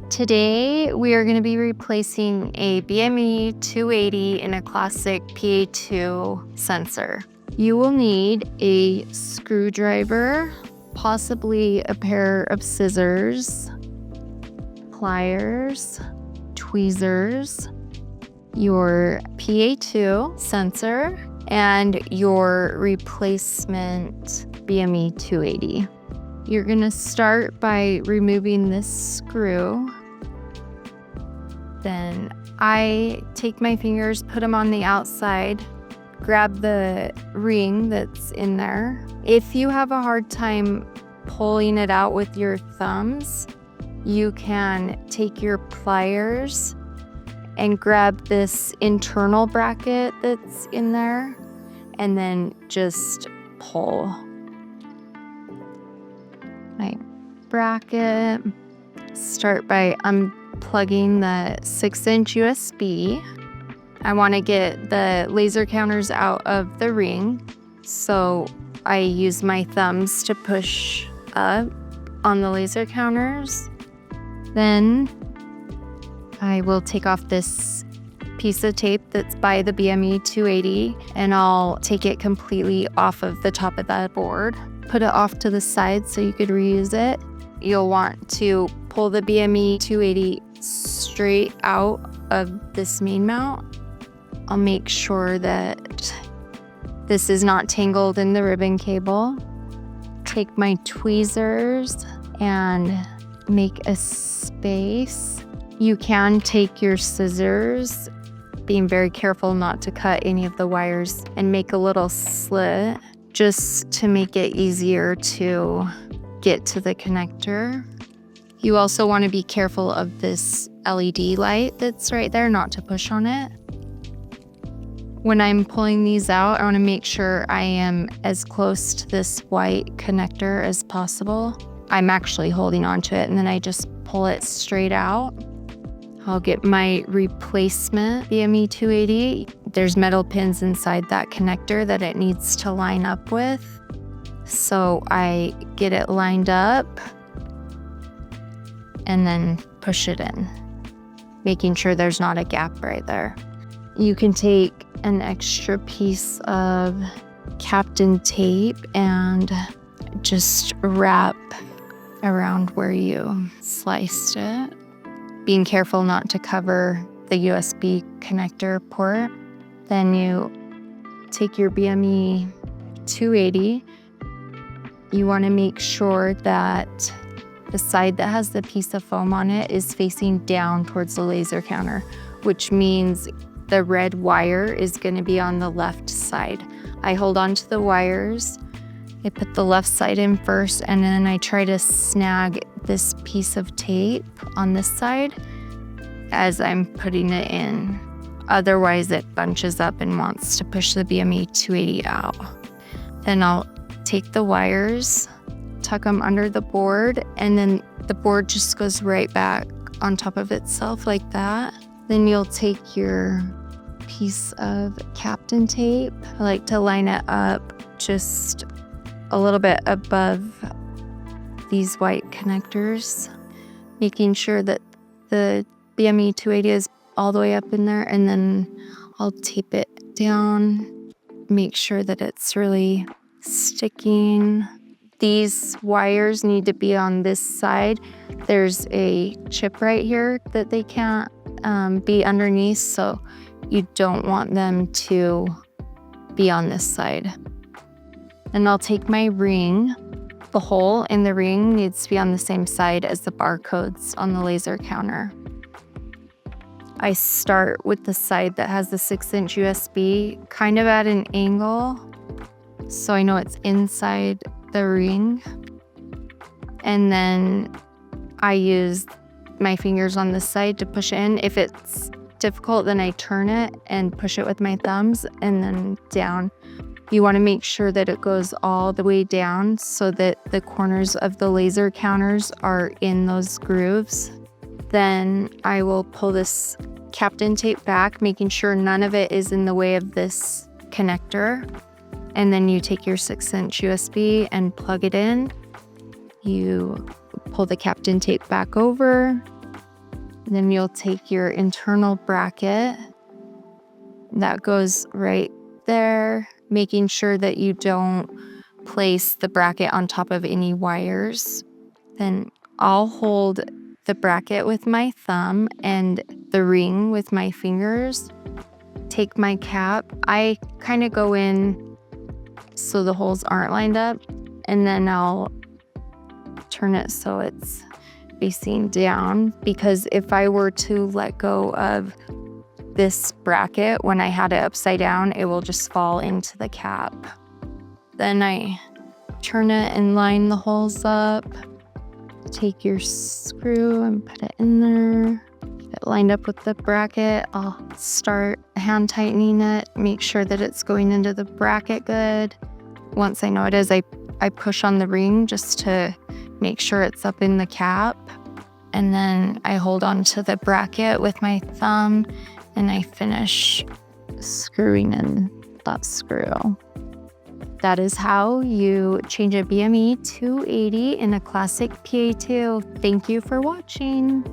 Today, we are going to be replacing a BME 280 and a Classic PA2 sensor. You will need a screwdriver, possibly a pair of scissors, pliers, tweezers, your PA2 sensor, and your replacement BME 280. You're going to start by removing this screw. Then I take my fingers, put them on the outside, grab the ring that's in there. If you have a hard time pulling it out with your thumbs, you can take your pliers and grab this internal bracket that's in there and then just pull. My bracket. Start by unplugging the 6-inch USB. I want to get the laser counters out of the ring, so I use my thumbs to push up on the laser counters. Then I will take off this piece of tape that's by the BME 280, and I'll take it completely off of the top of that board. Put it off to the side so you could reuse it. You'll want to pull the BME 280 straight out of this main mount. I'll make sure that this is not tangled in the ribbon cable. Take my tweezers and make a space. You can take your scissors, being very careful not to cut any of the wires, and make a little slit just to make it easier to get to the connector. You also want to be careful of this LED light that's right there, not to push on it. When I'm pulling these out, I want to make sure I am as close to this white connector as possible. I'm actually holding onto it, and then I just pull it straight out. I'll get my replacement BME 280. There's metal pins inside that connector that it needs to line up with. So I get it lined up and then push it in, making sure there's not a gap right there. You can take an extra piece of Captain tape and just wrap around where you sliced it, being careful not to cover the USB connector port. Then you take your BME 280. You want to make sure that the side that has the piece of foam on it is facing down towards the laser counter, which means the red wire is going to be on the left side. I hold on to the wires. I put the left side in first, and then I try to snag this piece of tape on this side as I'm putting it in. Otherwise, it bunches up and wants to push the BME 280 out. Then I'll take the wires, tuck them under the board, and then the board just goes right back on top of itself like that. Then you'll take your piece of Captain tape. I like to line it up just a little bit above these white connectors, making sure that the BME 280 is all the way up in there, and then I'll tape it down, make sure that it's really sticking. These wires need to be on this side. There's a chip right here that they can't be underneath, so you don't want them to be on this side. And I'll take my ring. The hole in the ring needs to be on the same side as the barcodes on the laser counter. I start with the side that has the 6-inch USB, kind of at an angle, so I know it's inside the ring. And then I use my fingers on this side to push in. If it's difficult, then I turn it and push it with my thumbs and then down. You want to make sure that it goes all the way down so that the corners of the laser counters are in those grooves. Then I will pull this Captain tape back, making sure none of it is in the way of this connector. And then you take your 6-inch USB and plug it in. You pull the Captain tape back over, Then you'll take your internal bracket that goes right there, making sure that you don't place the bracket on top of any wires. Then I'll hold the bracket with my thumb and the ring with my fingers. Take my cap. I kind of go in so the holes aren't lined up, and then I'll turn it so it's facing down, because if I were to let go of this bracket when I had it upside down, it will just fall into the cap. Then I turn it and line the holes up. Take your screw and put it in there. Get it lined up with the bracket. I'll start hand tightening it, make sure that it's going into the bracket good. Once I know it is, I push on the ring just to make sure it's up in the cap. And then I hold on to the bracket with my thumb and I finish screwing in that screw. That is how you change a BME 280 in a Classic PA2. Thank you for watching.